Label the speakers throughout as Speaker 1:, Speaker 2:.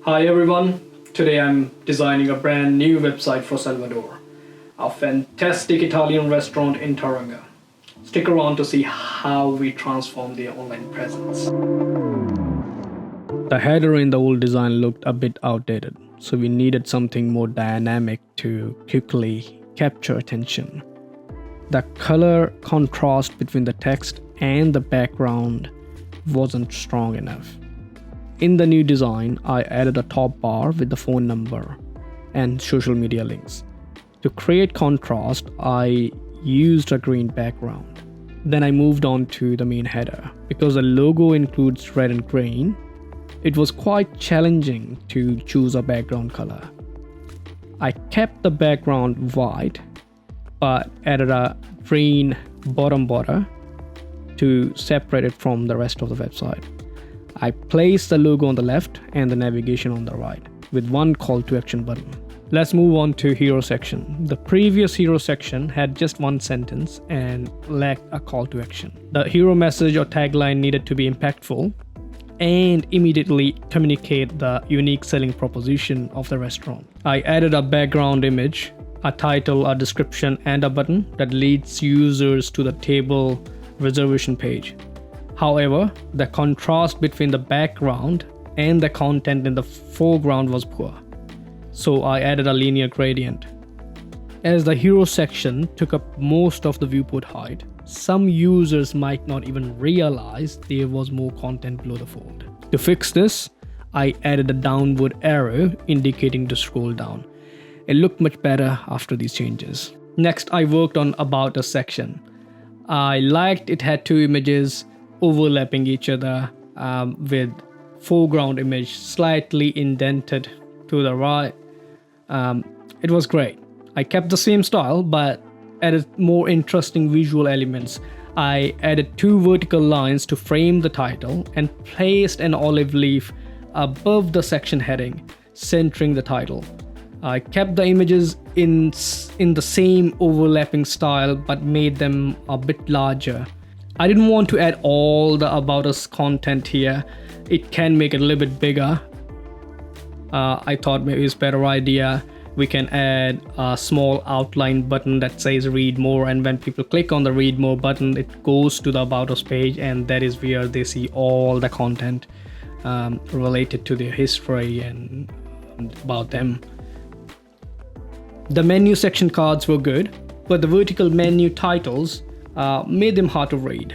Speaker 1: Hi everyone, today I'm designing a brand new website for Salvador, a fantastic Italian restaurant in Tauranga. Stick around to see how we transform their online presence. The header in the old design looked a bit outdated, so we needed something more dynamic to quickly capture attention. The color contrast between the text and the background wasn't strong enough. In the new design, I added a top bar with the phone number and social media links. To create contrast, I used a green background. Then I moved on to the main header. Because the logo includes red and green, it was quite challenging to choose a background color. I kept the background white, but added a green bottom border to separate it from the rest of the website. I placed the logo on the left and the navigation on the right with one call to action button. Let's move on to hero section. The previous hero section had just one sentence and lacked a call to action. The hero message or tagline needed to be impactful and immediately communicate the unique selling proposition of the restaurant. I added a background image, a title, a description, and a button that leads users to the table reservation page. However, the contrast between the background and the content in the foreground was poor, so I added a linear gradient. As the hero section took up most of the viewport height, some users might not even realize there was more content below the fold. To fix this, I added a downward arrow indicating to scroll down. It looked much better after these changes. Next, I worked on About Us section. I liked it had two images overlapping each other with foreground image slightly indented to the right. It was great. I kept the same style but added more interesting visual elements. I added two vertical lines to frame the title and placed an olive leaf above the section heading, centering the title. I kept the images in the same overlapping style but made them a bit larger. I didn't want to add all the About Us content here. It can make it a little bit bigger. I thought maybe it's a better idea. We can add a small outline button that says read more, and when people click on the read more button, it goes to the About Us page, and that is where they see all the content related to their history and about them. The menu section cards were good, but the vertical menu titles made them hard to read.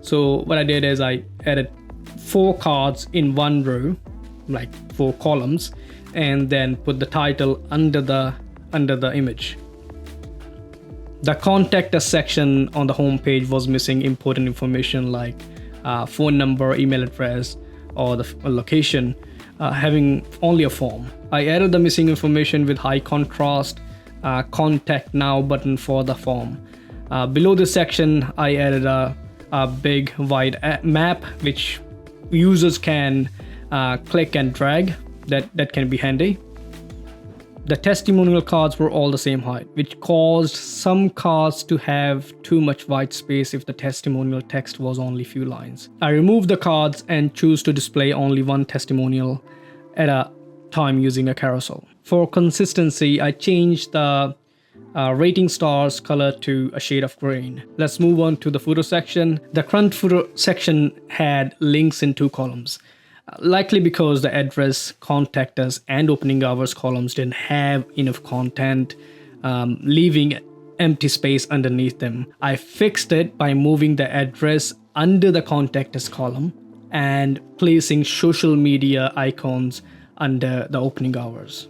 Speaker 1: So what I did is I added 4 cards in one row, like 4 columns, and then put the title under the image. The contact us section on the home page was missing important information like phone number, email address, or the location, having only a form. I added the missing information with high contrast contact now button for the form. Below this section, I added a big wide map which users can click and drag. That can be handy. The testimonial cards were all the same height, which caused some cards to have too much white space if the testimonial text was only few lines. I removed the cards and choose to display only one testimonial at a time using a carousel. For consistency, I changed the rating stars color to a shade of green. Let's move on to the footer section. The front footer section had links in 2 columns. Likely because the address, contact us, and opening hours columns didn't have enough content, leaving empty space underneath them. I fixed it by moving the address under the contact us column and placing social media icons under the opening hours.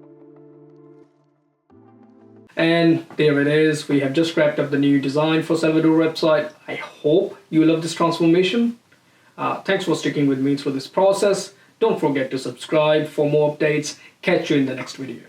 Speaker 1: And there it is. We have just wrapped up the new design for Salvador website. I hope you love this transformation. Thanks for sticking with me through this process. Don't forget to subscribe for more updates. Catch you in the next video.